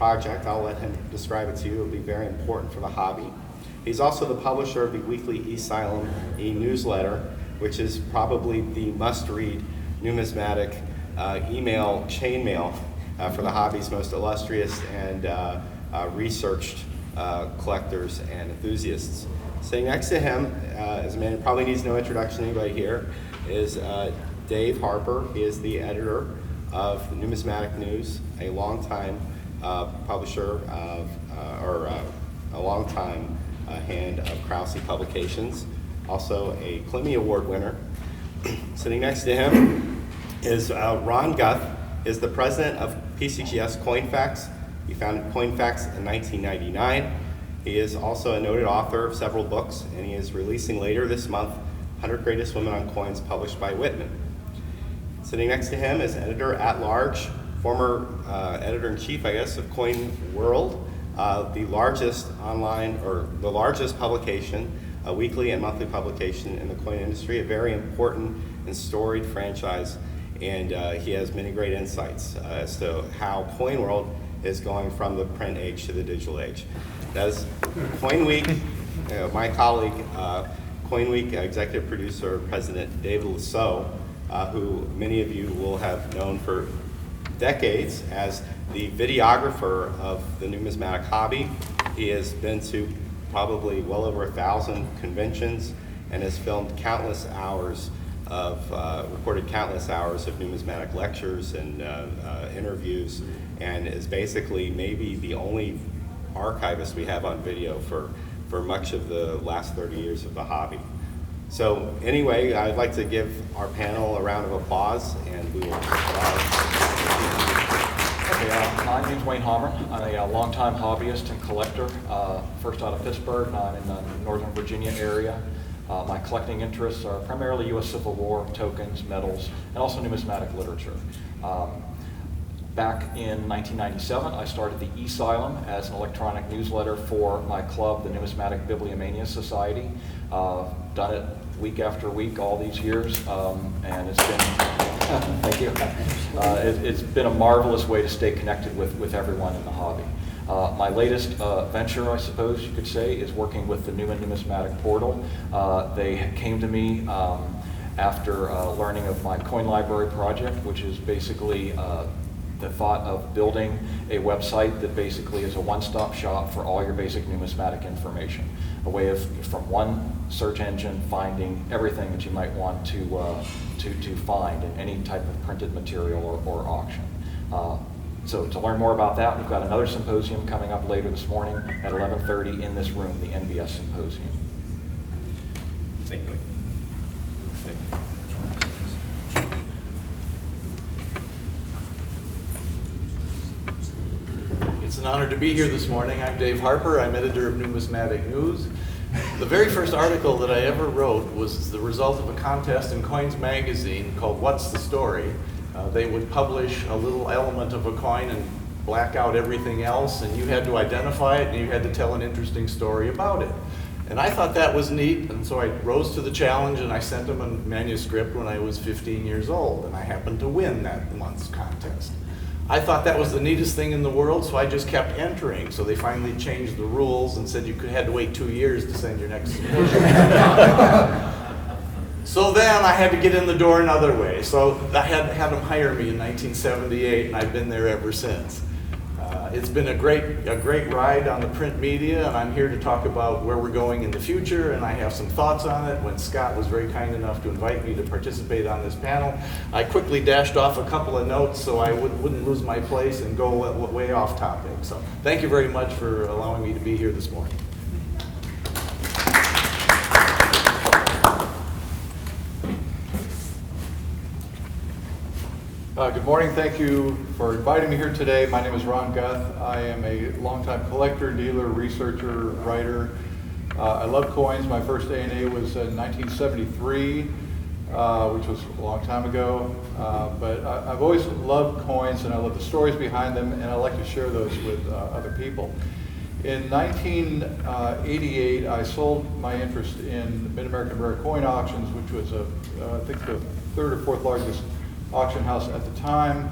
project. I'll let him describe it to you. It'll be very important for the hobby. He's also the publisher of the weekly eSylum e-newsletter, which is probably the must-read numismatic email chainmail for the hobby's most illustrious and researched collectors and enthusiasts. Sitting next to him, as a man who probably needs no introduction to anybody here, is Dave Harper. He is the editor of the Numismatic News, a longtime publisher of, a longtime hand of Krause Publications, also a Clemmy Award winner. Sitting next to him is Ron Guth, is the president of PCGS CoinFacts. He founded CoinFacts in 1999. He is also a noted author of several books, and he is releasing later this month 100 Greatest Women on Coins, published by Whitman. Sitting next to him is editor-at-large, former editor-in-chief, I guess, of Coin World, the largest online, or the largest publication, a weekly and monthly publication in the coin industry, a very important and storied franchise, and he has many great insights as to how Coin World is going from the print age to the digital age. That is CoinWeek, my colleague, CoinWeek executive producer, President David Lisot, who many of you will have known for decades as the videographer of the numismatic hobby. He has been to probably well over 1,000 conventions and has filmed countless hours of, recorded countless hours of numismatic lectures and interviews, and is basically maybe the only archivist we have on video for much of the last 30 years of the hobby. So anyway, I'd like to give our panel a round of applause, and we will start. Okay, my name's Wayne Homren. I'm a longtime hobbyist and collector, first out of Pittsburgh, now I'm in the Northern Virginia area. My collecting interests are primarily U.S. Civil War tokens, medals, and also numismatic literature. Back in 1997, I started the eSylum as an electronic newsletter for my club, the Numismatic Bibliomania Society. Done it week after week all these years, and it's been thank you. It's been a marvelous way to stay connected with everyone in the hobby. My latest venture, I suppose you could say, is working with the Newman Numismatic Portal. They came to me after learning of my coin library project, which is basically the thought of building a website that basically is a one-stop shop for all your basic numismatic information. A way of, from one search engine, finding everything that you might want to find in any type of printed material or auction. So to learn more about that, we've got another symposium coming up later this morning at 11:30 in this room, the NBS Symposium. Thank you. It's an honor to be here this morning. I'm Dave Harper. I'm editor of Numismatic News. The very first article that I ever wrote was the result of a contest in Coins magazine called What's the Story? They would publish a little element of a coin and black out everything else, and you had to identify it and you had to tell an interesting story about it. And I thought that was neat, and so I rose to the challenge and I sent them a manuscript when I was 15 years old, and I happened to win that month's contest. I thought that was the neatest thing in the world, so I just kept entering. So they finally changed the rules and said you had to wait 2 years to send your next submission. So then I had to get in the door another way. So I had them hire me in 1978, and I've been there ever since. It's been a great ride on the print media, and I'm here to talk about where we're going in the future, and I have some thoughts on it. When Scott was very kind enough to invite me to participate on this panel, I quickly dashed off a couple of notes so I wouldn't lose my place and go way off topic. So thank you very much for allowing me to be here this morning. Good morning. Thank you for inviting me here today. My name is Ron Guth. I am a longtime collector, dealer, researcher, writer. I love coins. My first A&A was in 1973, which was a long time ago. But I've always loved coins, and I love the stories behind them, and I like to share those with other people. In 1988, I sold my interest in Mid-American Rare Coin Auctions, which was I think the third or fourth largest auction house at the time,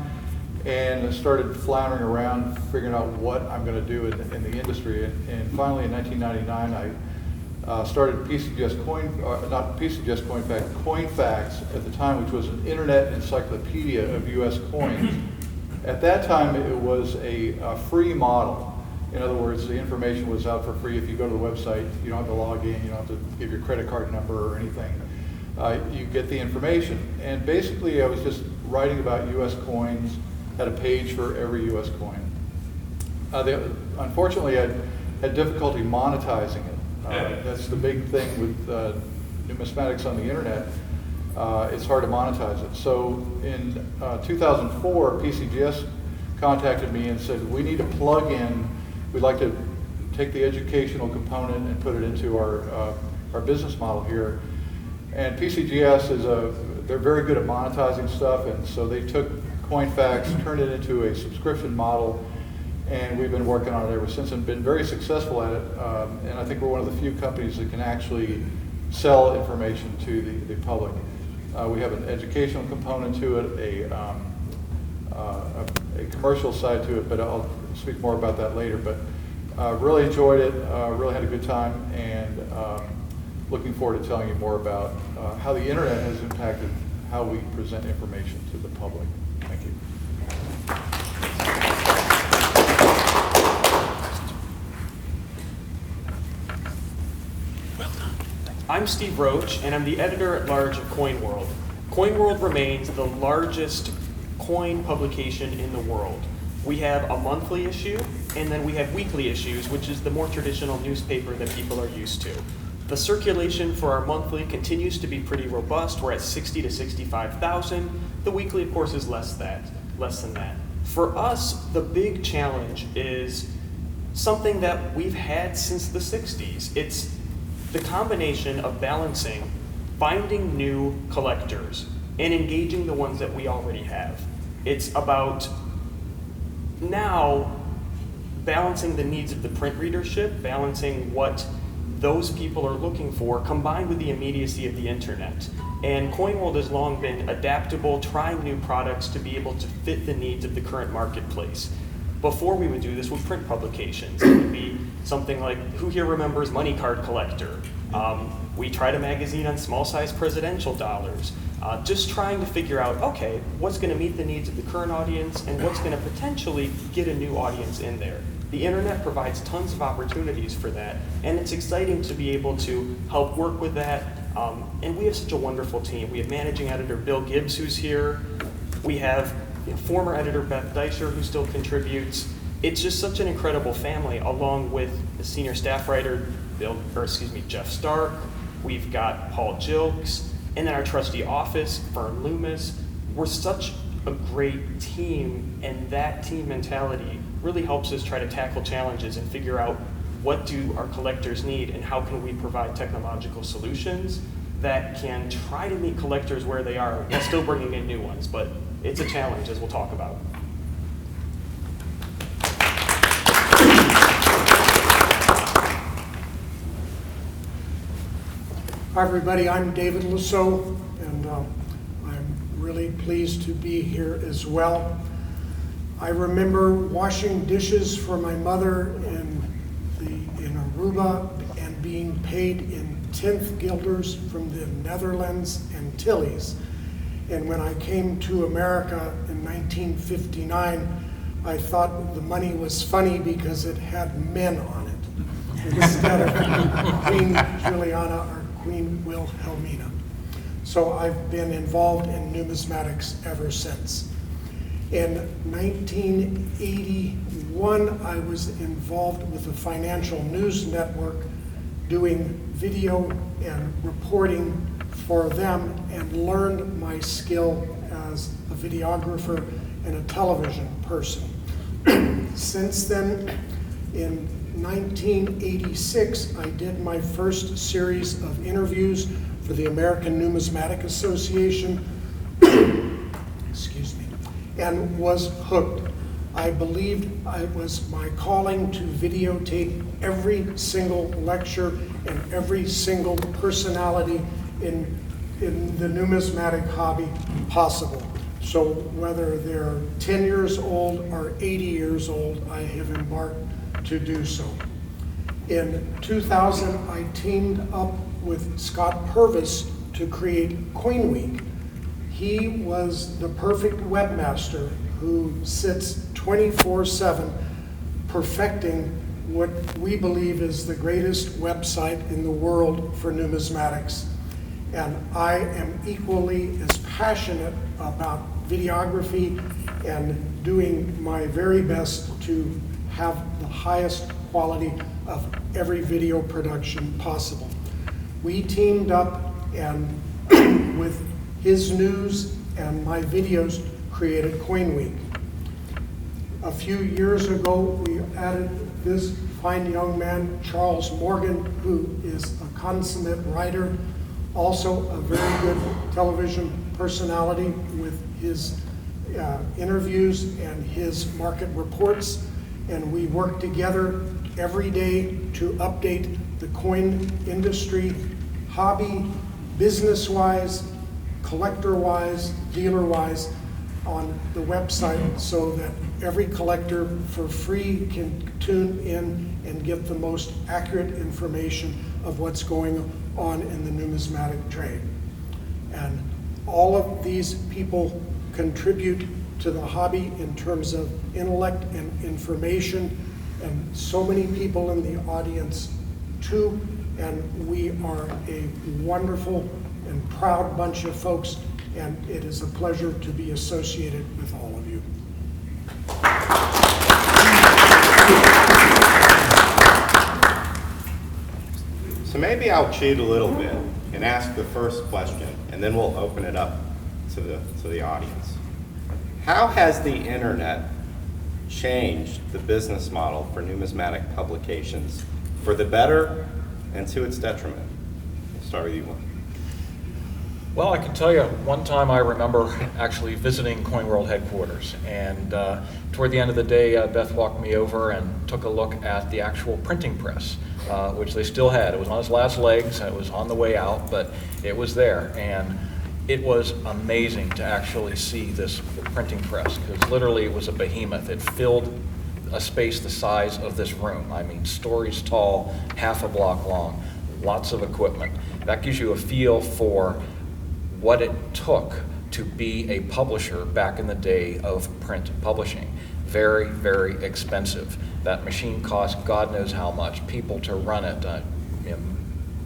and started floundering around figuring out what I'm going to do in the industry. And finally in 1999 I started CoinFacts at the time, which was an internet encyclopedia of US coins. At that time it was a free model. In other words, the information was out for free. If you go to the website, you don't have to log in, you don't have to give your credit card number or anything. You get the information. And basically I was just writing about US coins, had a page for every US coin. Unfortunately, I had difficulty monetizing it. That's the big thing with numismatics on the internet. It's hard to monetize it. So in 2004, PCGS contacted me and said, we need a plug-in. We'd like to take the educational component and put it into our business model here. And PCGS they're very good at monetizing stuff, and so they took CoinFacts, turned it into a subscription model, and we've been working on it ever since and been very successful at it. And I think we're one of the few companies that can actually sell information to the public. We have an educational component to it, a commercial side to it, but I'll speak more about that later. But really enjoyed it, really had a good time, and looking forward to telling you more about how the internet has impacted how we present information to the public. Thank you. I'm Steve Roach, and I'm the editor-at-large of CoinWorld. CoinWorld remains the largest coin publication in the world. We have a monthly issue, and then we have weekly issues, which is the more traditional newspaper that people are used to. The circulation for our monthly continues to be pretty robust. We're at 60 to 65,000. The weekly, of course, is less than that. For us, the big challenge is something that we've had since the 60s. It's the combination of balancing finding new collectors and engaging the ones that we already have. It's about now balancing the needs of the print readership, balancing what those people are looking for, combined with the immediacy of the internet. And CoinWorld has long been adaptable, trying new products to be able to fit the needs of the current marketplace. Before we would do this with print publications, it would be something like, who here remembers Money Card Collector? We tried a magazine on small-size presidential dollars, just trying to figure out, okay, what's going to meet the needs of the current audience and what's going to potentially get a new audience in there. The internet provides tons of opportunities for that, and it's exciting to be able to help work with that. And we have such a wonderful team. We have managing editor Bill Gibbs, who's here. We have former editor Beth Deischer, who still contributes. It's just such an incredible family, along with the senior staff writer, Jeff Stark. We've got Paul Jilks, and then our trustee office, Fern Loomis. We're such a great team, and that team mentality really helps us try to tackle challenges and figure out what do our collectors need and how can we provide technological solutions that can try to meet collectors where they are while still bringing in new ones. But it's a challenge, as we'll talk about. Hi everybody, I'm David Lisot, and I'm really pleased to be here as well. I remember washing dishes for my mother in Aruba and being paid in 10th guilders from the Netherlands and Tillies. And when I came to America in 1959, I thought the money was funny because it had men on it instead of Queen Juliana or Queen Wilhelmina. So I've been involved in numismatics ever since. In 1981, I was involved with the Financial News Network doing video and reporting for them and learned my skill as a videographer and a television person. Since then, in 1986, I did my first series of interviews for the American Numismatic Association, excuse me, and was hooked. I believed it was my calling to videotape every single lecture and every single personality in the numismatic hobby possible. So whether they're 10 years old or 80 years old, I have embarked to do so. In 2000, I teamed up with Scott Purvis to create CoinWeek. He was the perfect webmaster who sits 24/7 perfecting what we believe is the greatest website in the world for numismatics. And I am equally as passionate about videography and doing my very best to have the highest quality of every video production possible. We teamed up and with his news and my videos created CoinWeek. A few years ago, we added this fine young man, Charles Morgan, who is a consummate writer, also a very good television personality with his interviews and his market reports. And we work together every day to update the coin industry, hobby, business-wise, collector-wise, dealer-wise, on the website so that every collector for free can tune in and get the most accurate information of what's going on in the numismatic trade. And all of these people contribute to the hobby in terms of intellect and information, and so many people in the audience too, and we are a wonderful and proud bunch of folks, and it is a pleasure to be associated with all of you. So maybe I'll cheat a little bit and ask the first question, and then we'll open it up to the audience. How has the internet changed the business model for numismatic publications for the better and to its detriment? We'll start with you, Juan. Well, I can tell you, one time I remember actually visiting CoinWorld headquarters, and toward the end of the day, Beth walked me over and took a look at the actual printing press, which they still had. It was on its last legs, and it was on the way out, but it was there. And it was amazing to actually see this printing press, because literally it was a behemoth. It filled a space the size of this room. I mean, stories tall, half a block long, lots of equipment. That gives you a feel for what it took to be a publisher back in the day of print publishing. Very, very expensive. That machine cost God knows how much. People to run it,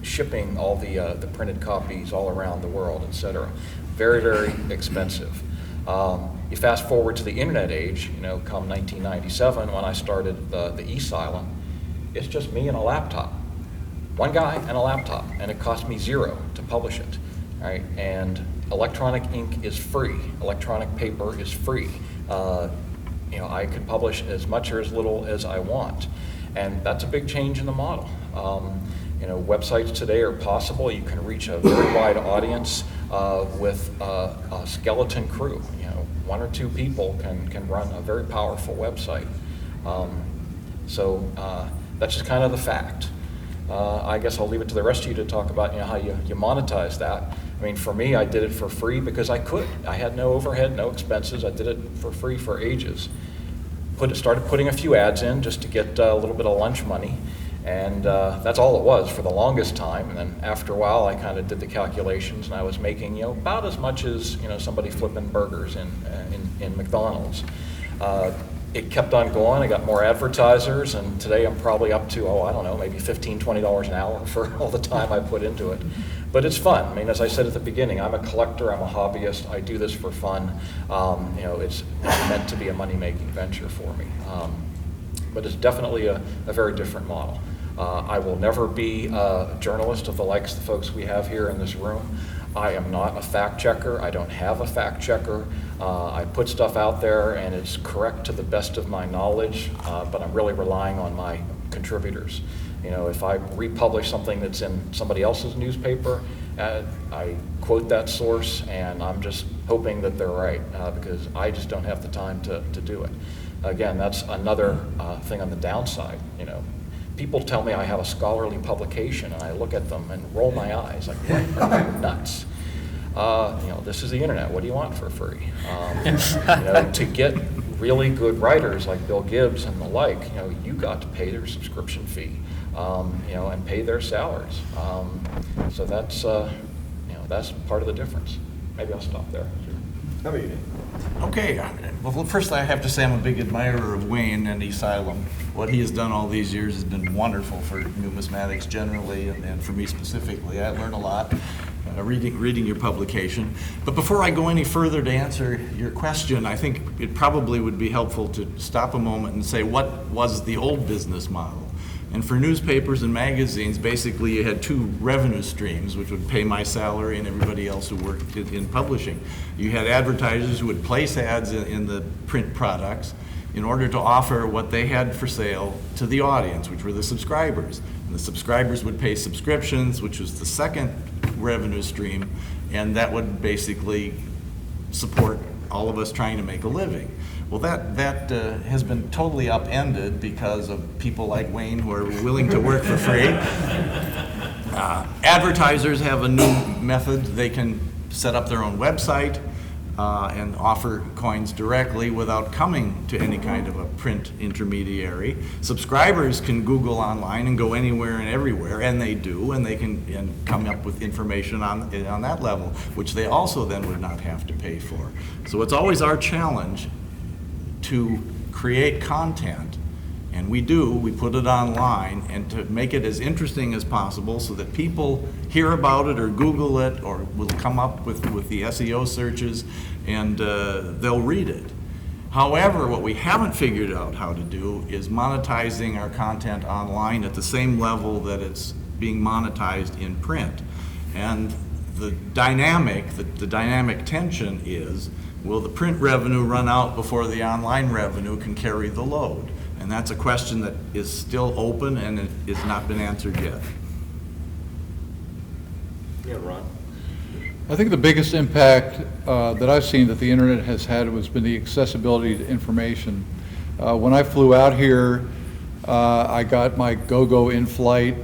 shipping all the printed copies all around the world, etc. Very, very expensive. You fast forward to the internet age, come 1997 when I started the e-Asylum, it's just me and a laptop. One guy and a laptop, and it cost me $0 to publish it. Right? And electronic ink is free. Electronic paper is free. I could publish as much or as little as I want. And that's a big change in the model. Websites today are possible. You can reach a very wide audience with a skeleton crew. One or two people can run a very powerful website. So that's just kind of the fact. I guess I'll leave it to the rest of you to talk about how you monetize that. I mean, for me, I did it for free because I could. I had no overhead, no expenses. I did it for free for ages. Started putting a few ads in just to get a little bit of lunch money, and that's all it was for the longest time. And then after a while, I kind of did the calculations, and I was making about as much as somebody flipping burgers in McDonald's. It kept on going. I got more advertisers, and today I'm probably up to, maybe $15, $20 an hour for all the time I put into it. But it's fun. I mean, as I said at the beginning, I'm a collector, I'm a hobbyist, I do this for fun. It's meant to be a money-making venture for me. But it's definitely a very different model. I will never be a journalist of the likes of the folks we have here in this room. I am not a fact checker. I don't have a fact checker. I put stuff out there and it's correct to the best of my knowledge, but I'm really relying on my contributors. If I republish something that's in somebody else's newspaper, I quote that source and I'm just hoping that they're right because I just don't have the time to do it. Again, that's another thing on the downside. People tell me I have a scholarly publication and I look at them and roll my eyes like, what? Nuts. This is the internet. What do you want for free? To get really good writers like Bill Gibbs and the like, you got to pay their subscription fee, and pay their salaries. So that's part of the difference. Maybe I'll stop there. How about you? Okay, well, first I have to say I'm a big admirer of Wayne and Asylum. What he has done all these years has been wonderful for numismatics generally, and for me specifically. I learned a lot reading your publication. But before I go any further to answer your question, I think it probably would be helpful to stop a moment and say, what was the old business model? And for newspapers and magazines, basically you had two revenue streams, which would pay my salary and everybody else who worked in publishing. You had advertisers who would place ads in the print products in order to offer what they had for sale to the audience, which were the subscribers. And the subscribers would pay subscriptions, which was the second revenue stream, and that would basically support all of us trying to make a living. Well, that has been totally upended because of people like Wayne who are willing to work for free. Advertisers have a new method. They can set up their own website and offer coins directly without coming to any kind of a print intermediary. Subscribers can Google online and go anywhere and everywhere, and they do, and they can come up with information on that level, which they also then would not have to pay for. So it's always our challenge to create content, and we put it online, and to make it as interesting as possible so that people hear about it or Google it or will come up with the SEO searches, and they'll read it. However, what we haven't figured out how to do is monetizing our content online at the same level that it's being monetized in print. And the dynamic tension is, will the print revenue run out before the online revenue can carry the load? And that's a question that is still open and it has not been answered yet. Yeah, Ron. I think the biggest impact that I've seen that the internet has had has been the accessibility to information. When I flew out here, I got my GoGo in-flight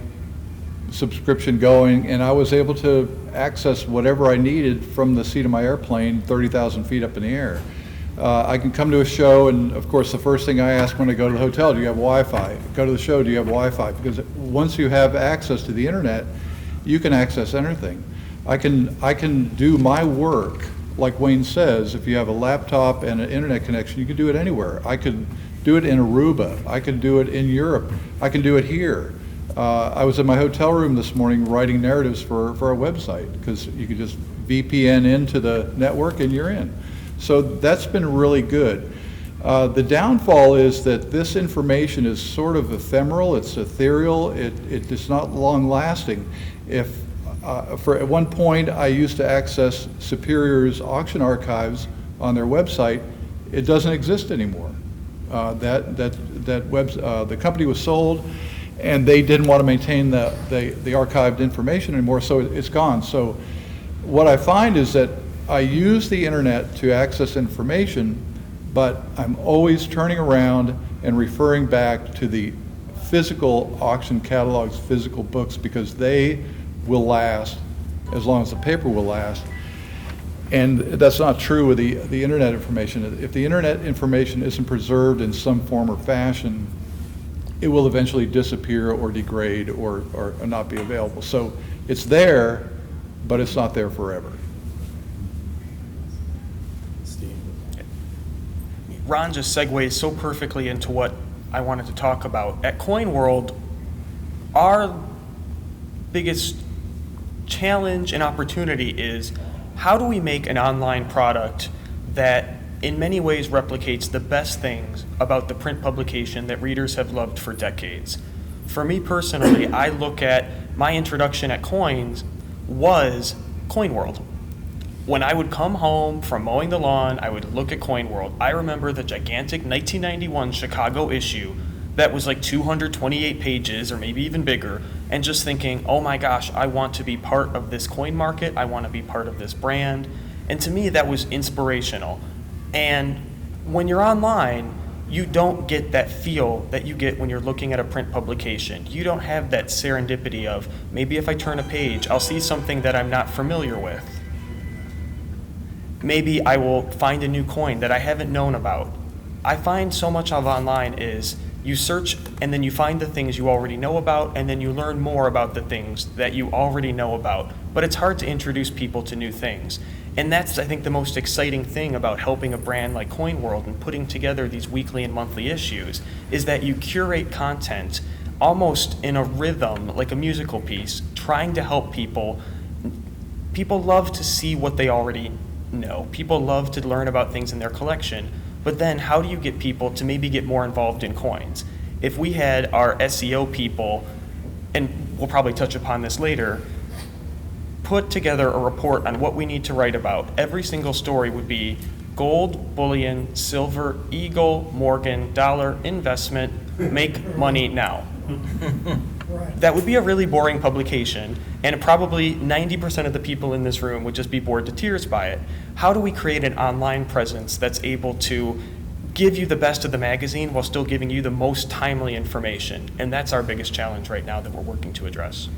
subscription going, and I was able to access whatever I needed from the seat of my airplane 30,000 feet up in the air. I can come to a show, and of course the first thing I ask when I go to the hotel, do you have Wi-Fi? Go to the show, do you have Wi-Fi? Because once you have access to the internet, you can access anything. I can do my work, like Wayne says, if you have a laptop and an internet connection, you can do it anywhere. I could do it in Aruba, I can do it in Europe, I can do it here. I was in my hotel room this morning writing narratives for our website, because you could just VPN into the network and you're in. So that's been really good. The downfall is that this information is sort of ephemeral, it's ethereal, it's not long lasting. At one point I used to access Superior's auction archives on their website. It doesn't exist anymore. The company was sold, and they didn't want to maintain the archived information anymore, so it's gone. So what I find is that I use the internet to access information, but I'm always turning around and referring back to the physical auction catalogs, physical books, because they will last as long as the paper will last. And that's not true with the internet information. If the internet information isn't preserved in some form or fashion, it will eventually disappear or degrade or not be available. So it's there, but it's not there forever. Steve. Ron just segues so perfectly into what I wanted to talk about. At Coin World, our biggest challenge and opportunity is, how do we make an online product that in many ways replicates the best things about the print publication that readers have loved for decades? For me personally, I look at my introduction at Coins was Coin World. When I would come home from mowing the lawn, I would look at Coin World. I remember the gigantic 1991 Chicago issue that was like 228 pages or maybe even bigger, and just thinking, oh my gosh, I want to be part of this coin market, I want to be part of this brand. And to me, that was inspirational. And when you're online, you don't get that feel that you get when you're looking at a print publication. You don't have that serendipity of, maybe if I turn a page, I'll see something that I'm not familiar with. Maybe I will find a new coin that I haven't known about. I find so much of online is you search and then you find the things you already know about, and then you learn more about the things that you already know about. But it's hard to introduce people to new things. And that's, I think, the most exciting thing about helping a brand like CoinWorld and putting together these weekly and monthly issues, is that you curate content almost in a rhythm, like a musical piece, trying to help people. People love to see what they already know. People love to learn about things in their collection. But then how do you get people to maybe get more involved in coins? If we had our SEO people, and we'll probably touch upon this later, put together a report on what we need to write about, every single story would be gold, bullion, silver, eagle, Morgan, dollar, investment, make money now. Right. That would be a really boring publication, and probably 90% of the people in this room would just be bored to tears by it. How do we create an online presence that's able to give you the best of the magazine while still giving you the most timely information? And that's our biggest challenge right now that we're working to address.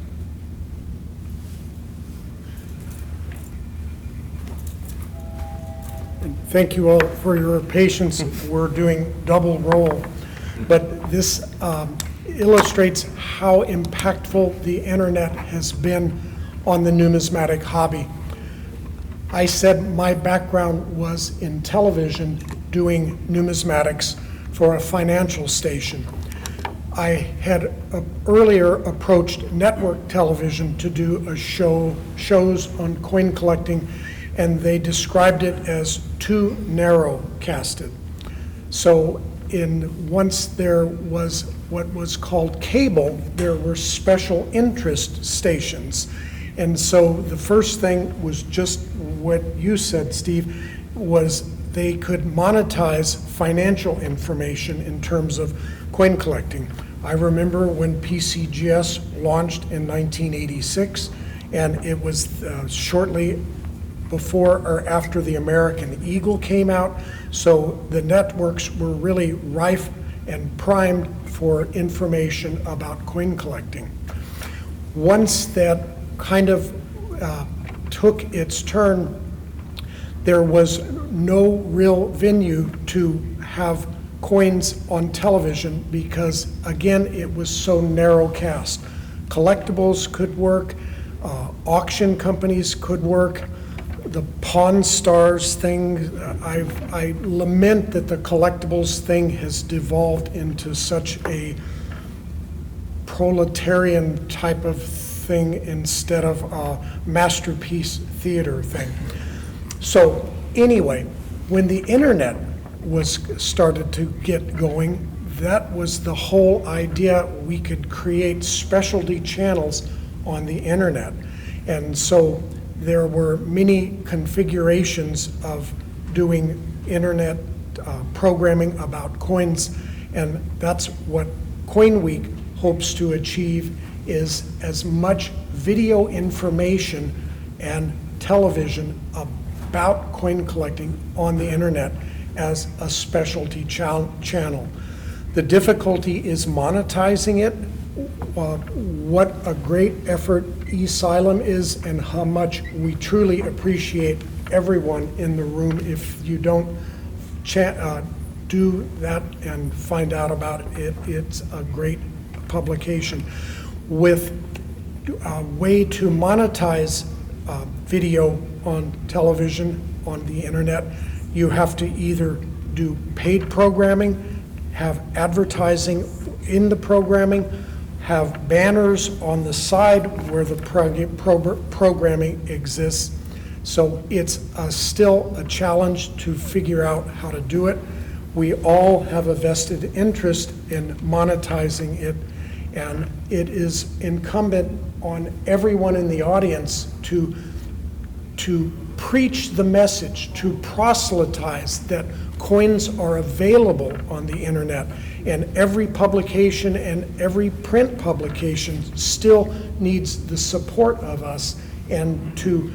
Thank you all for your patience. We're doing double roll. But this illustrates how impactful the internet has been on the numismatic hobby. I said my background was in television doing numismatics for a financial station. I had earlier approached network television to do shows on coin collecting, and they described it as too narrow casted. So once there was what was called cable, there were special interest stations. And so the first thing was just what you said, Steve, was they could monetize financial information in terms of coin collecting. I remember when PCGS launched in 1986, and it was shortly before or after the American Eagle came out, so the networks were really rife and primed for information about coin collecting. Once that kind of took its turn, there was no real venue to have coins on television because, again, it was so narrow cast. Collectibles could work, auction companies could work, the Pawn Stars thing, I lament that the collectibles thing has devolved into such a proletarian type of thing instead of a masterpiece theater thing. So anyway, when the internet was started to get going, that was the whole idea. We could create specialty channels on the internet. And so there were many configurations of doing internet programming about coins, and that's what CoinWeek hopes to achieve, is as much video information and television about coin collecting on the internet as a specialty channel. The difficulty is monetizing it. What a great effort eSylum is, and how much we truly appreciate everyone in the room. If you don't do that and find out about it, it's a great publication. With a way to monetize video on television, on the internet, you have to either do paid programming, have advertising in the programming, have banners on the side where the programming exists. So it's still a challenge to figure out how to do it. We all have a vested interest in monetizing it, and it is incumbent on everyone in the audience to preach the message, to proselytize that coins are available on the internet. And every publication and every print publication still needs the support of us, and to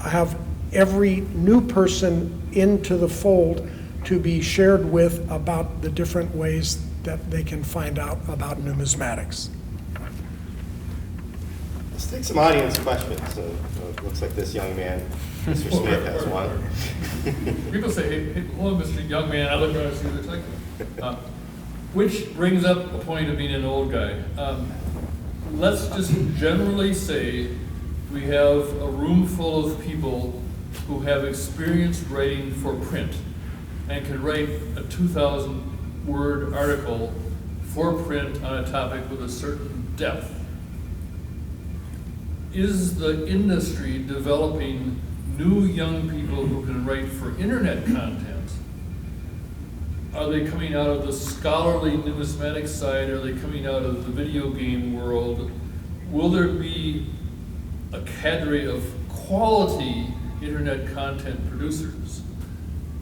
have every new person into the fold to be shared with about the different ways that they can find out about numismatics. Let's take some audience questions. It looks like this young man, Mr. Smith, has one. People say, hey, hello, Mr. Young Man, I look around and see what it's like. Which brings up a point of being an old guy. Let's just generally say we have a room full of people who have experience writing for print and can write a 2,000-word article for print on a topic with a certain depth. Is the industry developing new young people who can write for internet content? Are they coming out of the scholarly numismatic side? Are they coming out of the video game world? Will there be a cadre of quality internet content producers?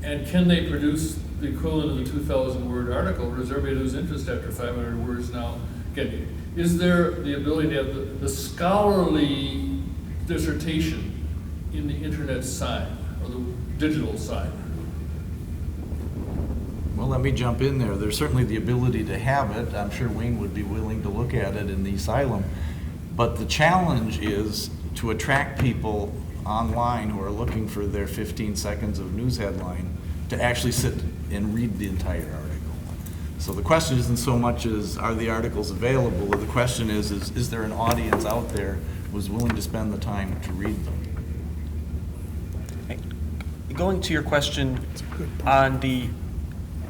And can they produce the equivalent of the 2,000-word article, or does everybody lose interest after 500 words now? Again, is there the ability to have the scholarly dissertation in the internet side, or the digital side? Well, let me jump in there. There's certainly the ability to have it. I'm sure Wayne would be willing to look at it in the asylum. But the challenge is to attract people online who are looking for their 15 seconds of news headline to actually sit and read the entire article. So the question isn't so much as are the articles available, the question is there an audience out there who's willing to spend the time to read them? Going to your question on the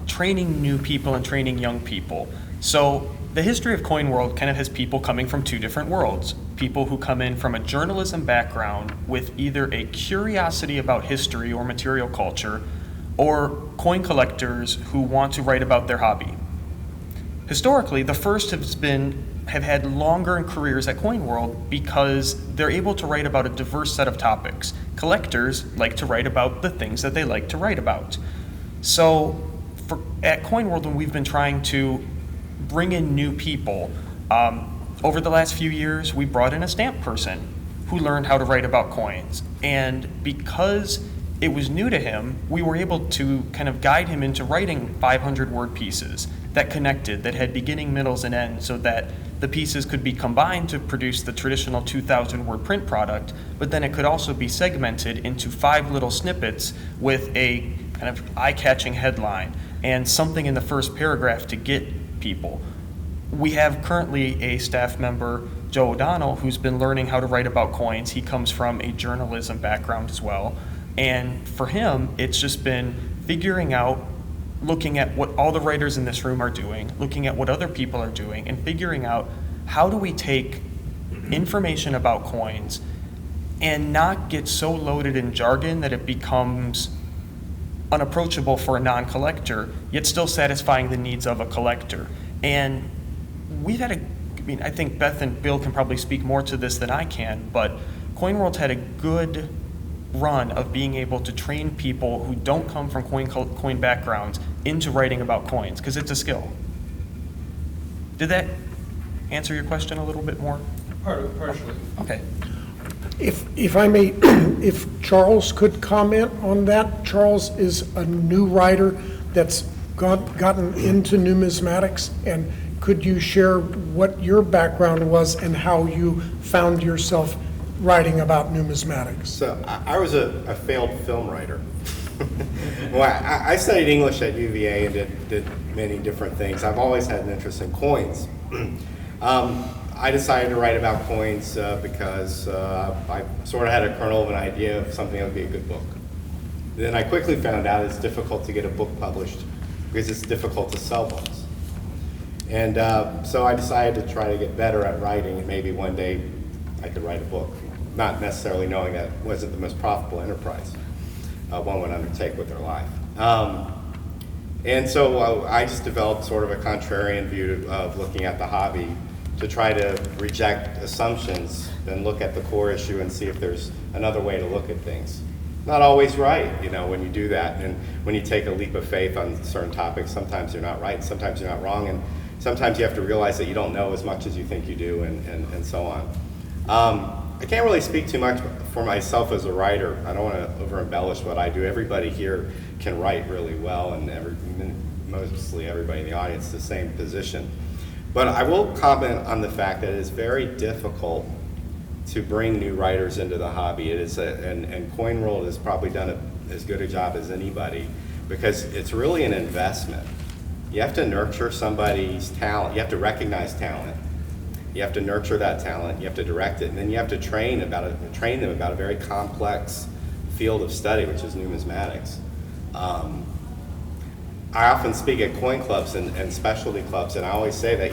training new people and training young people. So the history of Coin World kind of has people coming from two different worlds. People who come in from a journalism background with either a curiosity about history or material culture, or coin collectors who want to write about their hobby. Historically, the first have had longer careers at Coin World because they're able to write about a diverse set of topics. Collectors like to write about the things that they like to write about. So at Coin World, when we've been trying to bring in new people, over the last few years, we brought in a stamp person who learned how to write about coins. And because it was new to him, we were able to kind of guide him into writing 500-word pieces that connected, that had beginning, middles, and ends, so that the pieces could be combined to produce the traditional 2,000-word print product, but then it could also be segmented into 5 little snippets with a kind of eye-catching headline and something in the first paragraph to get people. We have currently a staff member, Joe O'Donnell, who's been learning how to write about coins. He comes from a journalism background as well. And for him, it's just been figuring out, looking at what all the writers in this room are doing, looking at what other people are doing, and figuring out how do we take information about coins and not get so loaded in jargon that it becomes unapproachable for a non-collector, yet still satisfying the needs of a collector. And we've had I think Beth and Bill can probably speak more to this than I can, but CoinWorld's had a good run of being able to train people who don't come from coin backgrounds into writing about coins, because it's a skill. Did that answer your question a little bit more? Partially. Okay. If I may, if Charles could comment on that. Charles is a new writer that's gotten into numismatics, and could you share what your background was and how you found yourself writing about numismatics? So I was a failed film writer. Well, I studied English at UVA and did many different things. I've always had an interest in coins. I decided to write about coins because I sort of had a kernel of an idea of something that would be a good book. Then I quickly found out it's difficult to get a book published because it's difficult to sell books. And so I decided to try to get better at writing, and maybe one day I could write a book, not necessarily knowing that wasn't the most profitable enterprise one would undertake with their life. And so I just developed sort of a contrarian view of looking at the hobby to try to reject assumptions and look at the core issue and see if there's another way to look at things. Not always right, when you do that. And when you take a leap of faith on certain topics, sometimes you're not right, sometimes you're not wrong, and sometimes you have to realize that you don't know as much as you think you do, and so on. I can't really speak too much for myself as a writer. I don't want to over-embellish what I do. Everybody here can write really well, and mostly everybody in the audience is the same position. But I will comment on the fact that it is very difficult to bring new writers into the hobby. It is and CoinWorld has probably done as good a job as anybody, because it's really an investment. You have to nurture somebody's talent. You have to recognize talent. You have to nurture that talent. You have to direct it, and then you have to train them about a very complex field of study, which is numismatics. I often speak at coin clubs and specialty clubs, and I always say that,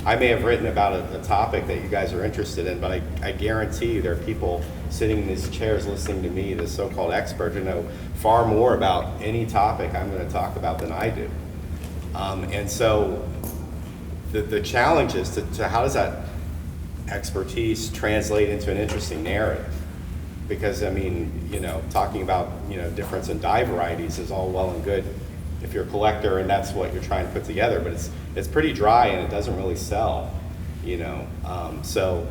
I may have written about a topic that you guys are interested in, but I guarantee you there are people sitting in these chairs listening to me, the so-called expert, who know far more about any topic I'm going to talk about than I do. And so the challenge is to how does that expertise translate into an interesting narrative? Because, talking about, difference in die varieties is all well and good if you're a collector and that's what you're trying to put together, but it's pretty dry and it doesn't really sell, So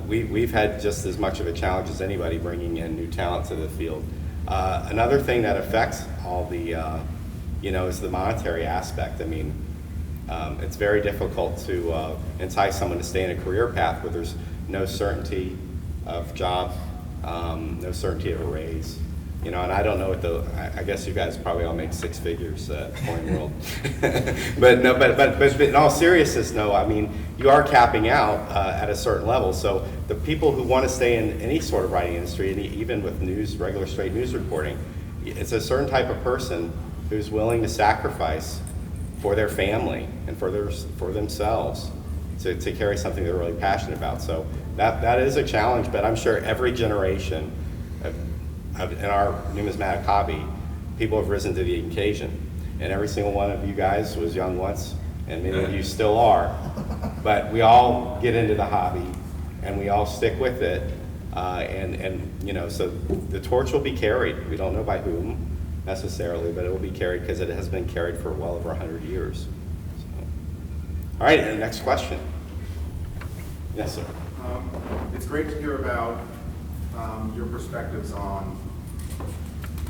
we've had just as much of a challenge as anybody bringing in new talent to the field. Another thing that affects all the, is the monetary aspect. It's very difficult to entice someone to stay in a career path where there's no certainty of job, no certainty of a raise. And I don't know what I guess you guys probably all make six figures at CoinWorld. but in all seriousness, no, you are capping out at a certain level. So the people who want to stay in any sort of writing industry, and even with regular straight news reporting, it's a certain type of person who's willing to sacrifice for their family and for themselves to carry something they're really passionate about. So that is a challenge, but I'm sure every generation in our numismatic hobby, people have risen to the occasion. And every single one of you guys was young once, and many of you still are. But we all get into the hobby, and we all stick with it. So the torch will be carried. We don't know by whom necessarily, but it will be carried because it has been carried for well over 100 years. So. All right, and next question. Yes, sir. It's great to hear about your perspectives on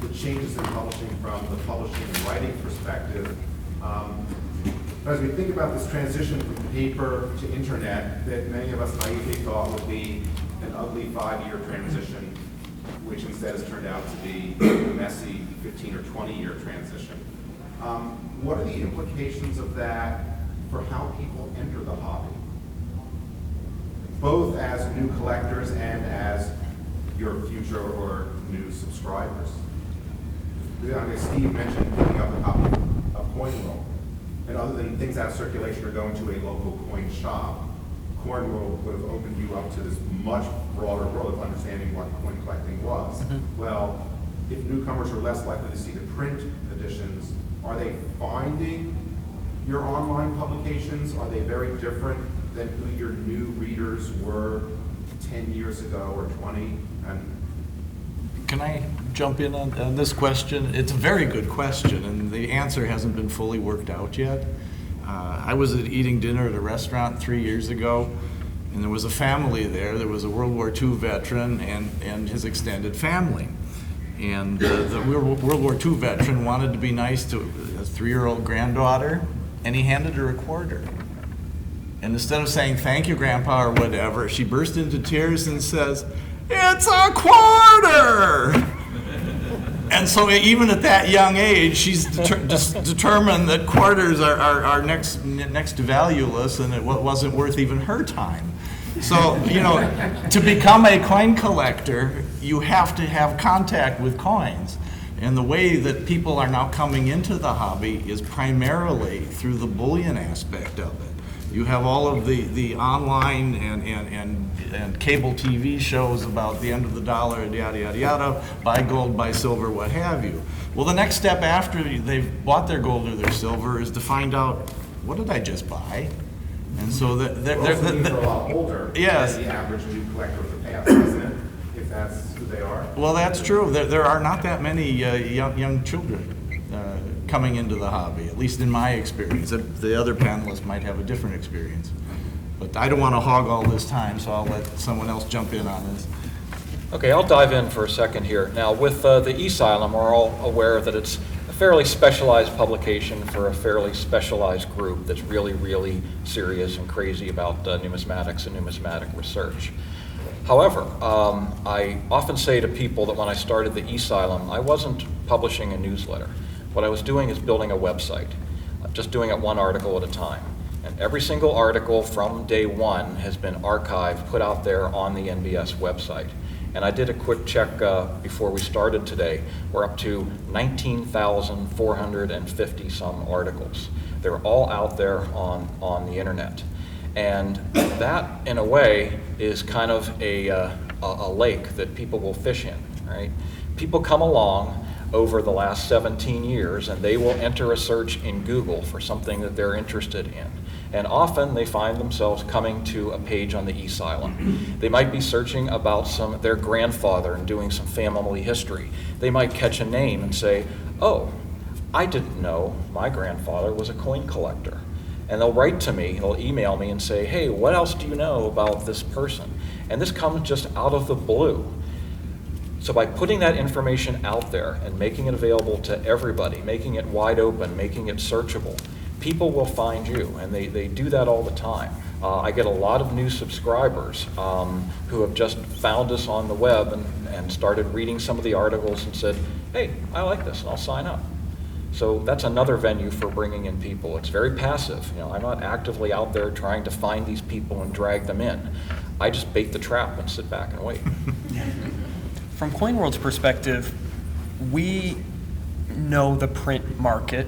the changes in publishing from the publishing and writing perspective. As we think about this transition from paper to internet, that many of us naively thought would be an ugly 5-year transition, which instead has turned out to be a messy 15 or 20-year transition. What are the implications of that for how people enter the hobby, both as new collectors and as your future or new subscribers? Steve mentioned picking up a copy of CoinWorld, and other than things out of circulation or going to a local coin shop, CoinWorld would have opened you up to this much broader world of understanding what coin collecting was. Mm-hmm. Well, if newcomers are less likely to see the print editions, are they finding your online publications? Are they very different than who your new readers were 10 years ago or 20? Can I jump in on this question? It's a very good question, and the answer hasn't been fully worked out yet. I was eating dinner at a restaurant 3 years ago, and there was a family there. There was a World War II veteran and his extended family. And the World War II veteran wanted to be nice to his 3-year-old granddaughter, and he handed her a quarter. And instead of saying, "Thank you, Grandpa," or whatever, she burst into tears and says, "It's a quarter!" And so even at that young age, she's determined that quarters are next to valueless, and it wasn't worth even her time. So, to become a coin collector, you have to have contact with coins. And the way that people are now coming into the hobby is primarily through the bullion aspect of it. You have all of the online and cable TV shows about the end of the dollar and yada, yada, yada, buy gold, buy silver, what have you. Well, the next step after they've bought their gold or their silver is to find out, what did I just buy? And so they're a lot older yes. than the average new collector of the past, isn't it? If that's who they are. Well, that's true. There are not that many young children coming into the hobby, at least in my experience. The other panelists might have a different experience. But I don't want to hog all this time, so I'll let someone else jump in on this. Okay, I'll dive in for a second here. Now, with the eSylum, we're all aware that it's a fairly specialized publication for a fairly specialized group that's really, really serious and crazy about numismatics and numismatic research. However, I often say to people that when I started the eSylum, I wasn't publishing a newsletter. What I was doing is building a website, just doing it one article at a time. And every single article from day one has been archived, put out there on the NBS website. And I did a quick check before we started today. We're up to 19,450 some articles. They're all out there on the internet. And that, in a way, is kind of a lake that people will fish in, right? People come along over the last 17 years and they will enter a search in Google for something that they're interested in. And often they find themselves coming to a page on the eSylum. They might be searching about their grandfather and doing some family history. They might catch a name and say, oh, I didn't know my grandfather was a coin collector. And they'll write to me, they'll email me and say, hey, what else do you know about this person? And this comes just out of the blue. So by putting that information out there and making it available to everybody, making it wide open, making it searchable, people will find you, and they do that all the time. I get a lot of new subscribers who have just found us on the web and started reading some of the articles and said, hey, I like this, and I'll sign up. So that's another venue for bringing in people. It's very passive. I'm not actively out there trying to find these people and drag them in. I just bait the trap and sit back and wait. From CoinWorld's perspective, we know the print market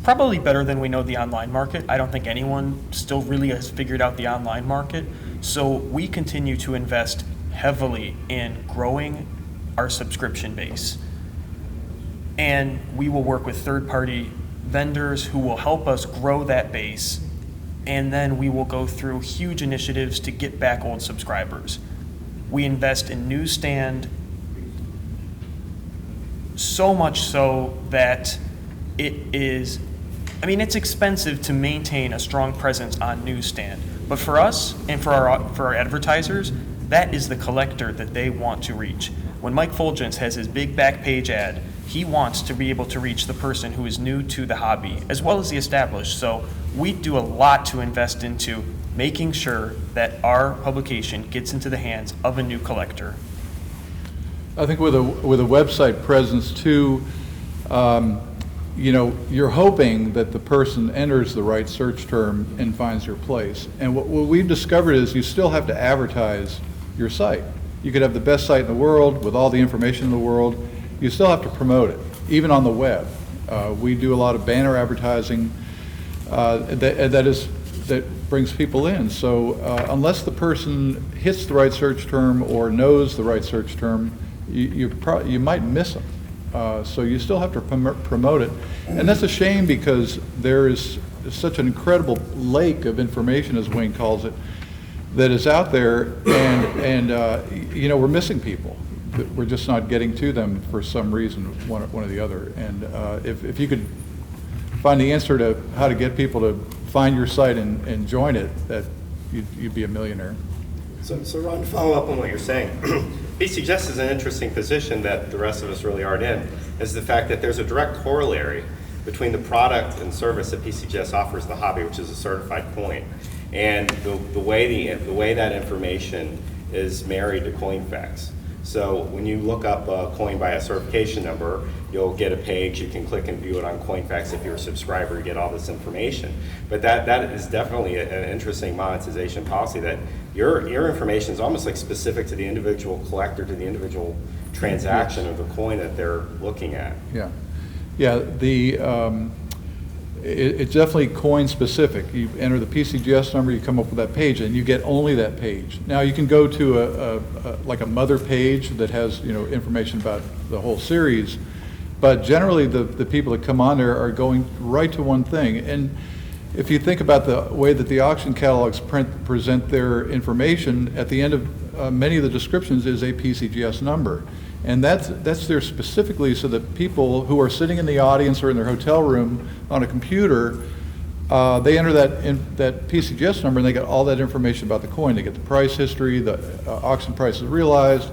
probably better than we know the online market. I don't think anyone still really has figured out the online market. So we continue to invest heavily in growing our subscription base. And we will work with third-party vendors who will help us grow that base. And then we will go through huge initiatives to get back old subscribers. We invest in newsstand so much so that it's expensive to maintain a strong presence on newsstand. But for us and for our advertisers, that is the collector that they want to reach. When Mike Fulgence has his big back page ad, he wants to be able to reach the person who is new to the hobby, as well as the established. So we do a lot to invest into making sure that our publication gets into the hands of a new collector. I think with a website presence too, you're hoping that the person enters the right search term and finds your place. And what we've discovered is you still have to advertise your site. You could have the best site in the world with all the information in the world. You still have to promote it, even on the web. We do a lot of banner advertising that brings people in. So unless the person hits the right search term or knows the right search term, you might miss them. So you still have to promote it. And that's a shame because there is such an incredible lake of information, as Wayne calls it, that is out there, and we're missing people. We're just not getting to them for some reason, one or the other. And if you could find the answer to how to get people to find your site and join it, that you'd be a millionaire. So Ron, to follow up on what you're saying, PCGS is an interesting position that the rest of us really aren't in, is the fact that there's a direct corollary between the product and service that PCGS offers the hobby, which is a certified coin, and the way that information is married to CoinFacts. So when you look up a coin by a certification number, you'll get a page, you can click and view it on CoinFacts. If you're a subscriber, you get all this information. But that is definitely an interesting monetization policy, that your information is almost like specific to the individual collector, to the individual transaction of the coin that they're looking at. Yeah. It's definitely coin specific. You enter the PCGS number, you come up with that page, and you get only that page. Now you can go to a mother page that has information about the whole series, but generally the people that come on there are going right to one thing. And if you think about the way that the auction catalogs present their information, at the end of many of the descriptions is a PCGS number. And that's there specifically so that people who are sitting in the audience or in their hotel room on a computer, they enter that PCGS number and they get all that information about the coin. They get the price history, the auction prices realized,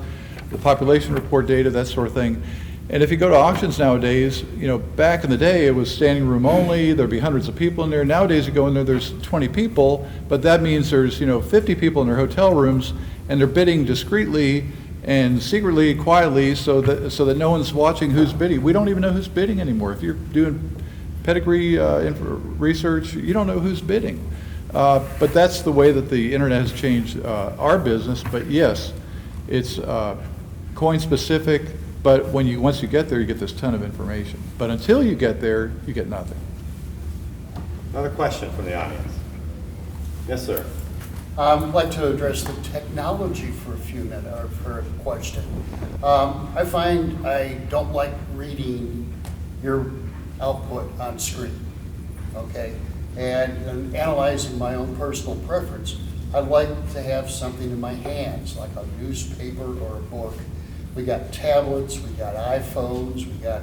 the population report data, that sort of thing. And if you go to auctions nowadays, back in the day, it was standing room only, there'd be hundreds of people in there. Nowadays, you go in there, there's 20 people, but that means there's, 50 people in their hotel rooms, and they're bidding discreetly and secretly, quietly, so that no one's watching who's bidding. We don't even know who's bidding anymore. If you're doing pedigree research, you don't know who's bidding. But that's the way that the internet has changed our business. But yes, it's coin specific, but once you get there, you get this ton of information. But until you get there, you get nothing. Another question from the audience. Yes, sir. I'd like to address the technology for a few minutes, or for a question. I find I don't like reading your output on screen, okay? And in analyzing my own personal preference, I'd like to have something in my hands, like a newspaper or a book. We got tablets, we got iPhones, we got,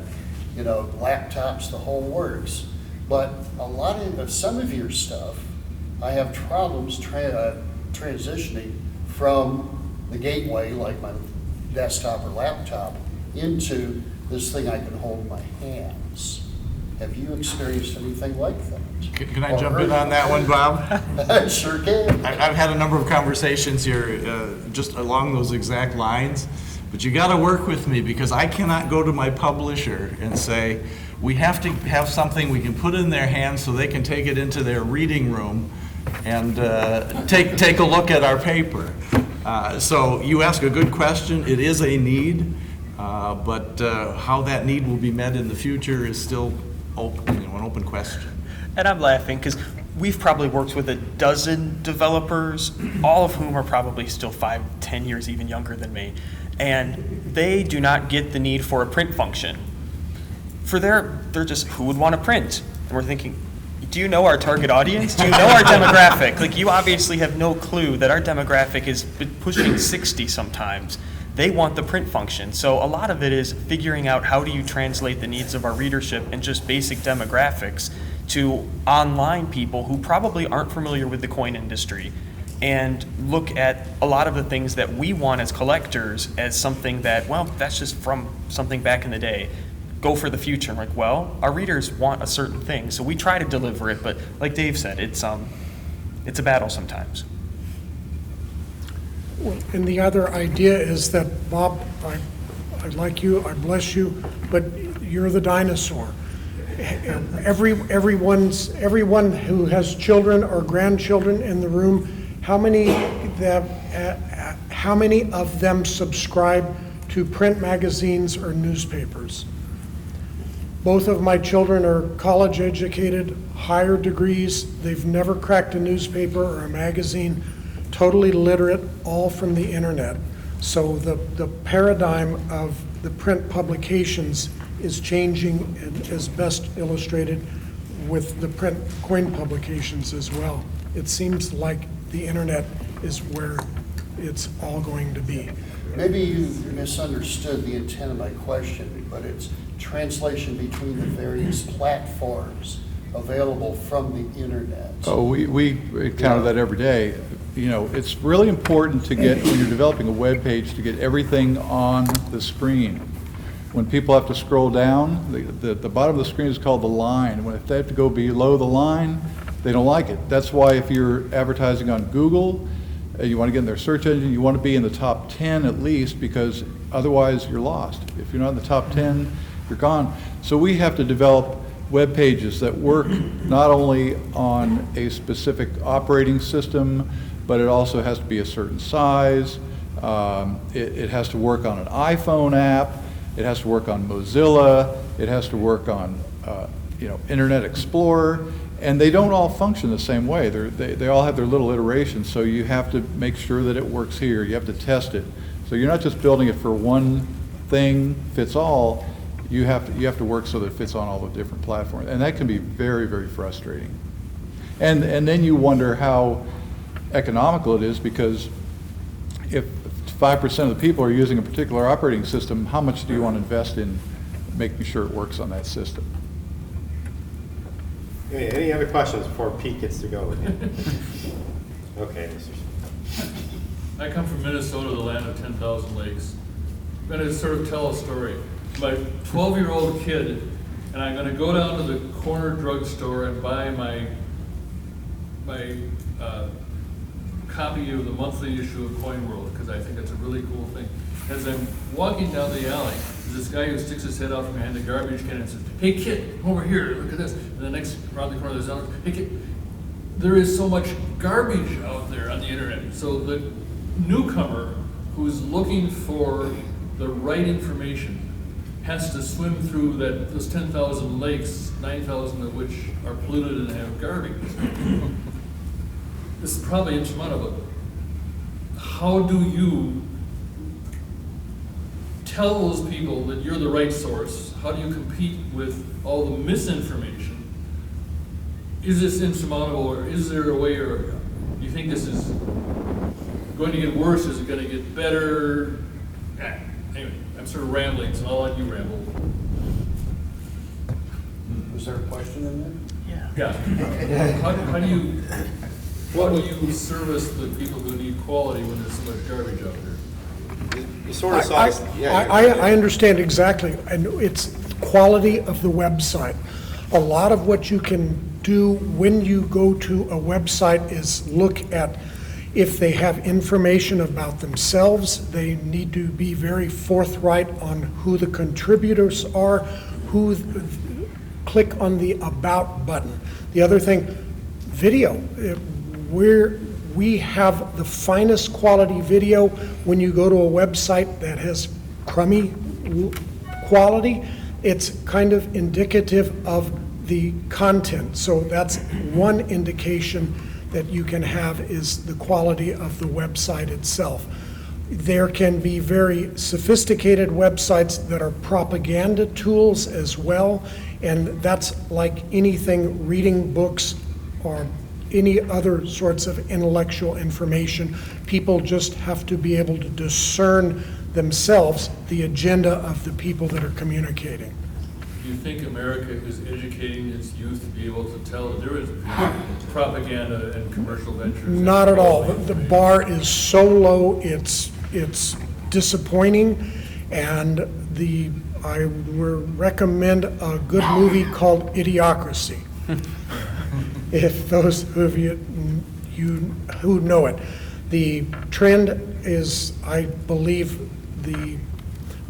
laptops, the whole works. But some of your stuff, I have problems transitioning from the gateway, like my desktop or laptop, into this thing I can hold in my hands. Have you experienced anything like that? Can I jump in on that one, Bob? I sure can. I've had a number of conversations here just along those exact lines, but you got to work with me because I cannot go to my publisher and say, we have to have something we can put in their hands so they can take it into their reading room and take a look at our paper. So you ask a good question. It is a need, but how that need will be met in the future is still open, an open question. And I'm laughing because we've probably worked with a dozen developers, all of whom are probably still 5-10 years even younger than me, and they do not get the need for a print function. They're just, who would want to print? And we're thinking, do you know our target audience? Do you know our demographic? Like, you obviously have no clue that our demographic is pushing 60 sometimes. They want the print function. So a lot of it is figuring out how do you translate the needs of our readership and just basic demographics to online people who probably aren't familiar with the coin industry and look at a lot of the things that we want as collectors as something that, well, that's just from something back in the day. Go for the future. I'm like, well, our readers want a certain thing, so we try to deliver it, but like Dave said, it's a battle sometimes. Well, and the other idea is that, Bob, I like you, I bless you, but you're the dinosaur. Everyone who has children or grandchildren in the room, how many of them subscribe to print magazines or newspapers? Both of my children are college educated, higher degrees. They've never cracked a newspaper or a magazine, totally literate, all from the internet. So the paradigm of the print publications is changing and is best illustrated with the print coin publications as well. It seems like the internet is where it's all going to be. Maybe you misunderstood the intent of my question, but it's translation between the various platforms available from the internet. Oh, we encounter that every day. It's really important to get, when you're developing a web page, to get everything on the screen. When people have to scroll down, the bottom of the screen is called the line. If they have to go below the line, they don't like it. That's why if you're advertising on Google, you want to get in their search engine, you want to be in the top 10 at least, because otherwise you're lost. If you're not in the top 10, you're gone. So we have to develop web pages that work not only on a specific operating system, but it also has to be a certain size. It has to work on an iPhone app. It has to work on Mozilla. It has to work on Internet Explorer. And they don't all function the same way. They all have their little iterations, so you have to make sure that it works here. You have to test it. So you're not just building it for one thing fits all. You have to work so that it fits on all the different platforms. And that can be very, very frustrating. And then you wonder how economical it is, because if 5% of the people are using a particular operating system, how much do you want to invest in making sure it works on that system? Any other questions before Pete gets to go with you? Okay, Mr. I come from Minnesota, the land of 10,000 lakes. I'm going to sort of tell a story. my 12-year-old kid, and I'm going to go down to the corner drugstore and buy my copy of the monthly issue of CoinWorld, because I think it's a really cool thing. As I'm walking down the alley, there's this guy who sticks his head out from behind the garbage can and says, "Hey kid, come over here, look at this." And the next around the corner there's another, "Hey kid." There is so much garbage out there on the internet. So the newcomer who's looking for the right information has to swim through those 10,000 lakes, 9,000 of which are polluted and have garbage. This is probably insurmountable. How do you tell those people that you're the right source? How do you compete with all the misinformation? Is this insurmountable, or is there a way, or do you think this is going to get worse? Is it going to get better? Anyway, I'm sort of rambling, so I'll let you ramble. Was there a question in there? Yeah. How do you service the people who need quality when there's so much garbage out there? You sort of saw this. I understand exactly, and it's quality of the website. A lot of what you can do when you go to a website is look at if they have information about themselves. They need to be very forthright on who the contributors are, click on the About button. The other thing, video. We have the finest quality video. When you go to a website that has crummy quality, it's kind of indicative of the content. So that's one indication that you can have is the quality of the website itself. There can be very sophisticated websites that are propaganda tools as well, and that's like anything, reading books or any other sorts of intellectual information. People just have to be able to discern themselves the agenda of the people that are communicating. Do you think America is educating its youth to be able to tell that there is propaganda and commercial ventures? Not at all. The bar is so low, it's disappointing, and I would recommend a good movie called Idiocracy. If those of you who know it. The trend is, I believe,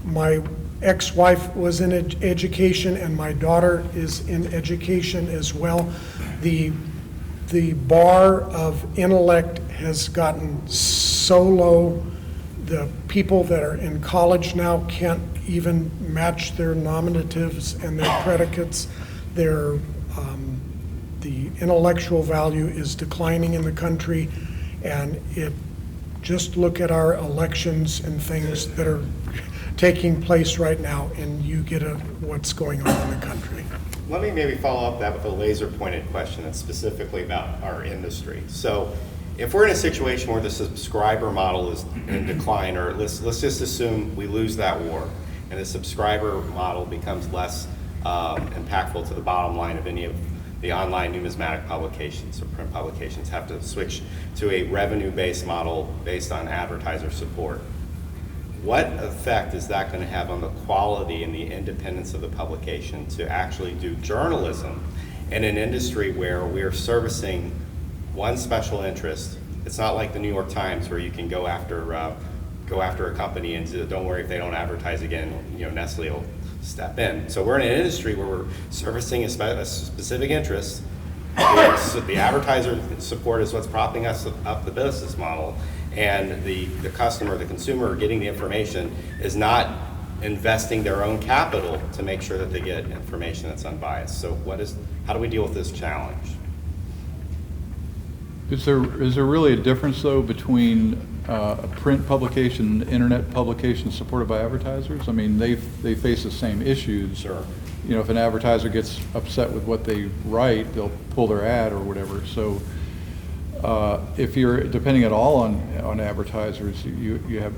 my ex-wife was in education and my daughter is in education as well. The bar of intellect has gotten so low. The people that are in college now can't even match their nominatives and their predicates. The intellectual value is declining in the country, and just look at our elections and things that are taking place right now, and you get what's going on in the country. Let me maybe follow up that with a laser-pointed question that's specifically about our industry. So if we're in a situation where the subscriber model is in decline, or let's just assume we lose that war, and the subscriber model becomes less impactful to the bottom line of any of the online numismatic publications or print publications, have to switch to a revenue-based model based on advertiser support. What effect is that going to have on the quality and the independence of the publication to actually do journalism in an industry where we're servicing one special interest? It's not like the New York Times where you can go after a company and don't worry if they don't advertise again, Nestle will step in. So we're in an industry where we're servicing a specific interest. The advertiser support is what's propping us up the business model, and the customer, the consumer getting the information is not investing their own capital to make sure that they get information that's unbiased. So how do we deal with this challenge? Is there really a difference though between a print publication and internet publication supported by advertisers? I mean, they face the same issues. Sure. If an advertiser gets upset with what they write, they'll pull their ad or whatever. So if you're depending at all on advertisers, you have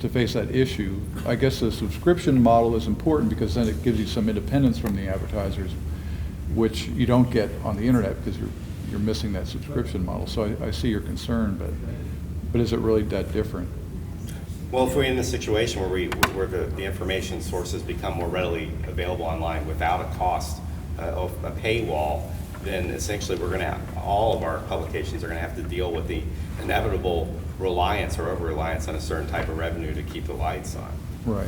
to face that issue. I guess the subscription model is important because then it gives you some independence from the advertisers, which you don't get on the internet because you're missing that subscription model. So I see your concern, but is it really that different? Well, if we're in a situation where the information sources become more readily available online without a cost of a paywall, then essentially all of our publications are going to have to deal with the inevitable reliance or over-reliance on a certain type of revenue to keep the lights on. Right.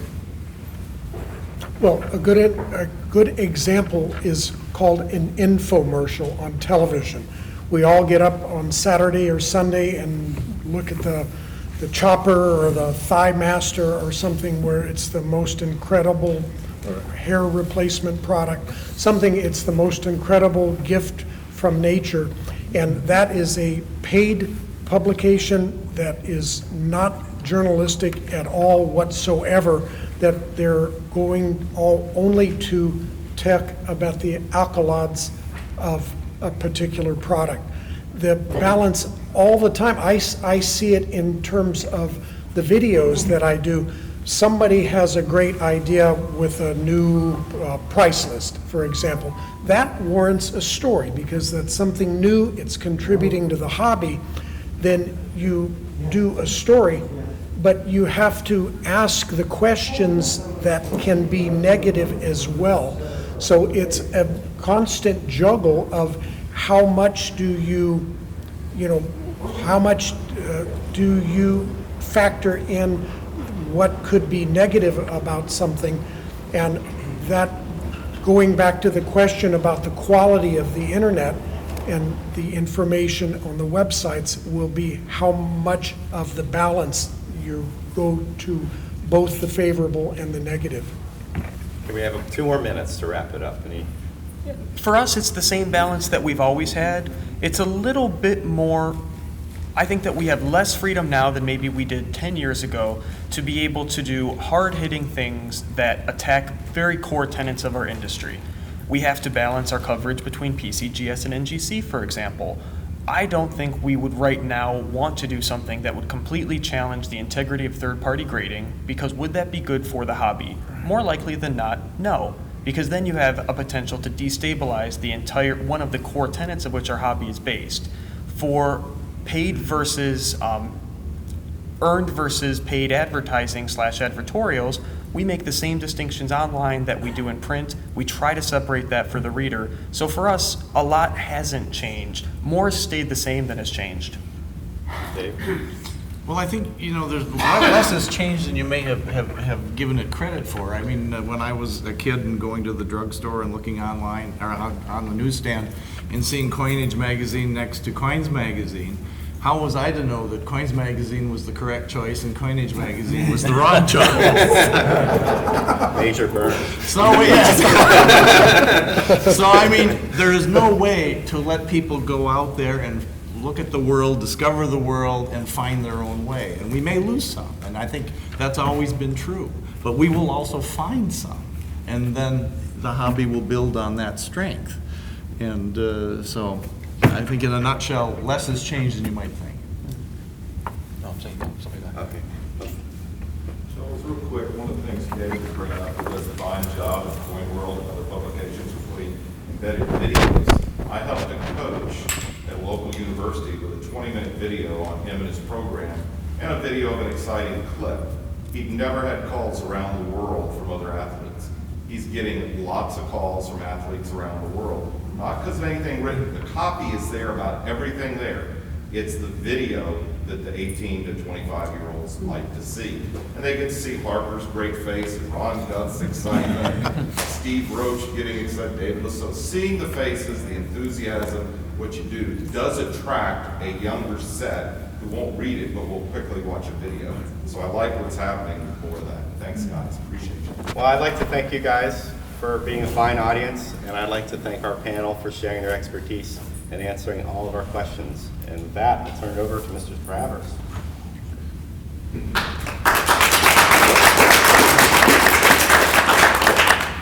Well, a good example is called an infomercial on television. We all get up on Saturday or Sunday and look at the chopper or the thigh master or something where it's the most incredible hair replacement product, it's the most incredible gift from nature. And that is a paid publication that is not journalistic at all whatsoever, that they're going only to talk about the alkaloids of a particular product. The balance all the time, I see it in terms of the videos that I do. Somebody has a great idea with a new price list, for example. That warrants a story because that's something new, it's contributing to the hobby. Then you do a story, but you have to ask the questions that can be negative as well. So it's a constant juggle of how much do you factor in what could be negative about something, and that going back to the question about the quality of the internet and the information on the websites will be how much of the balance you go to both the favorable and the negative. Okay, we have 2 more minutes to wrap it up. For us, it's the same balance that we've always had. It's a little bit more, I think that we have less freedom now than maybe we did 10 years ago to be able to do hard-hitting things that attack very core tenets of our industry. We have to balance our coverage between PCGS and NGC, for example. I don't think we would right now want to do something that would completely challenge the integrity of third-party grading, because would that be good for the hobby? More likely than not, no. Because then you have a potential to destabilize the entire, one of the core tenets of which our hobby is based. For paid versus earned versus paid advertising / advertorials, we make the same distinctions online that we do in print. We try to separate that for the reader. So for us, a lot hasn't changed. More has stayed the same than has changed. Dave? Well, I think, there's a lot less has changed than you may have given it credit for. I mean, when I was a kid and going to the drugstore and looking online, or on the newsstand, and seeing Coinage magazine next to Coins magazine, how was I to know that Coins magazine was the correct choice and Coinage magazine was the wrong choice? Major burn. So, yes. So, I mean, there is no way to let people go out there and look at the world, discover the world, and find their own way. And we may lose some, and I think that's always been true. But we will also find some, and then the hobby will build on that strength. And so I think in a nutshell, less has changed than you might think. No, I'm saying something like that. Okay. Charles, real quick, one of the things David was bringing up was the fine job of Coin World and other publications with putting embedded videos. I helped a coach at a local university with a 20-minute video on him and his program and a video of an exciting clip. He'd never had calls around the world from other athletes. He's getting lots of calls from athletes around the world. Not because of anything written. The copy is there about everything there. It's the video that the 18 to 25-year-olds like to see. And they get to see Harper's great face, and Ron Guth's excitement, Steve Roach getting excited, David Lisot. Seeing the faces, the enthusiasm, what you do, does attract a younger set who won't read it, but will quickly watch a video. So I like what's happening for that. Thanks, guys. Appreciate you. Well, I'd like to thank you guys for being a fine audience, and I'd like to thank our panel for sharing their expertise and answering all of our questions. And with that, I'll turn it over to Mr. Travers.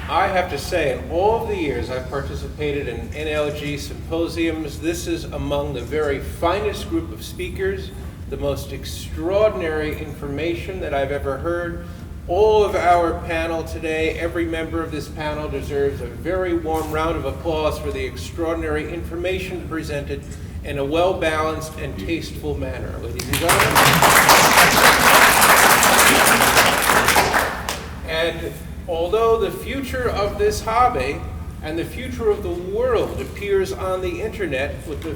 I have to say, in all of the years I've participated in NLG symposiums, this is among the very finest group of speakers, the most extraordinary information that I've ever heard. All of our panel today, every member of this panel deserves a very warm round of applause for the extraordinary information presented in a well-balanced and tasteful manner. Ladies and gentlemen. the future of this hobby and the future of the world appears on the internet with the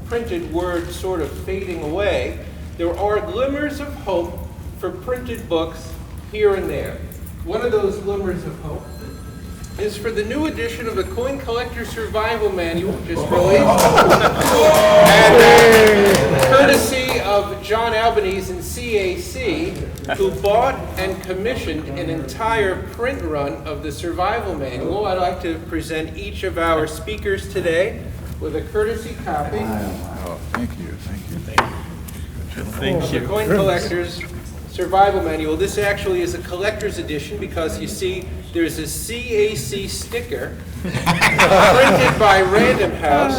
printed word sort of fading away, there are glimmers of hope for printed books here and there. One of those glimmers of hope is for the new edition of the Coin Collector Survival Manual, just released, and courtesy of John Albanese and CAC, who bought and commissioned an entire print run of the Survival Manual. I'd like to present each of our speakers today with a courtesy copy. Thank you. Of the Coin Collector's Survival Manual. This actually is a collector's edition because you see there's a CAC sticker printed by Random House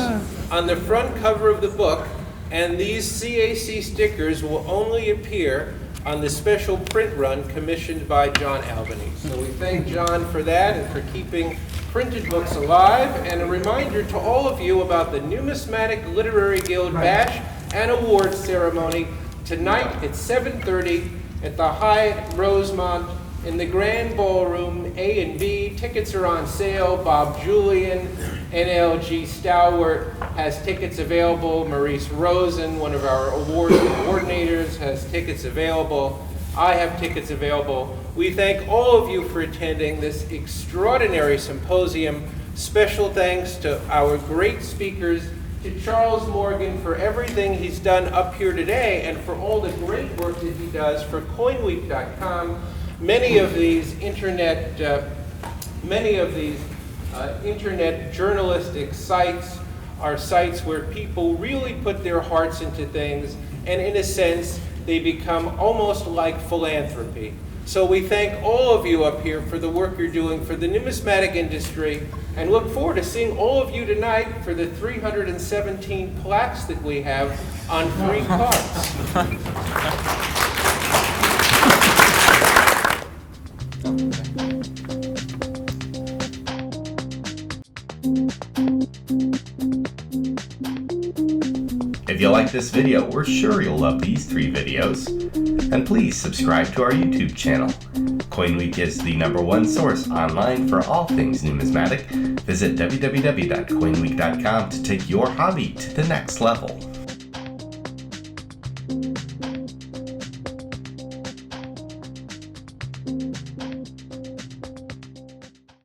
on the front cover of the book, and these CAC stickers will only appear on the special print run commissioned by John Albanese. So we thank John for that and for keeping printed books alive, and a reminder to all of you about the Numismatic Literary Guild Bash and Awards ceremony tonight at 7:30 at the Hyatt Rosemont in the Grand Ballroom A and B. Tickets are on sale. Bob Julian, NLG Stalwart, has tickets available. Maurice Rosen, one of our award coordinators, has tickets available. I have tickets available. We thank all of you for attending this extraordinary symposium. Special thanks to our great speakers, to Charles Morgan for everything he's done up here today and for all the great work that he does for CoinWeek.com. Many of these internet journalistic sites are sites where people really put their hearts into things, and in a sense, they become almost like philanthropy. So we thank all of you up here for the work you're doing for the numismatic industry, and look forward to seeing all of you tonight for the 317 plaques that we have on 3 cards. If you like this video, we're sure you'll love these 3 videos. And please subscribe to our YouTube channel. CoinWeek is the #1 source online for all things numismatic. Visit www.coinweek.com to take your hobby to the next level.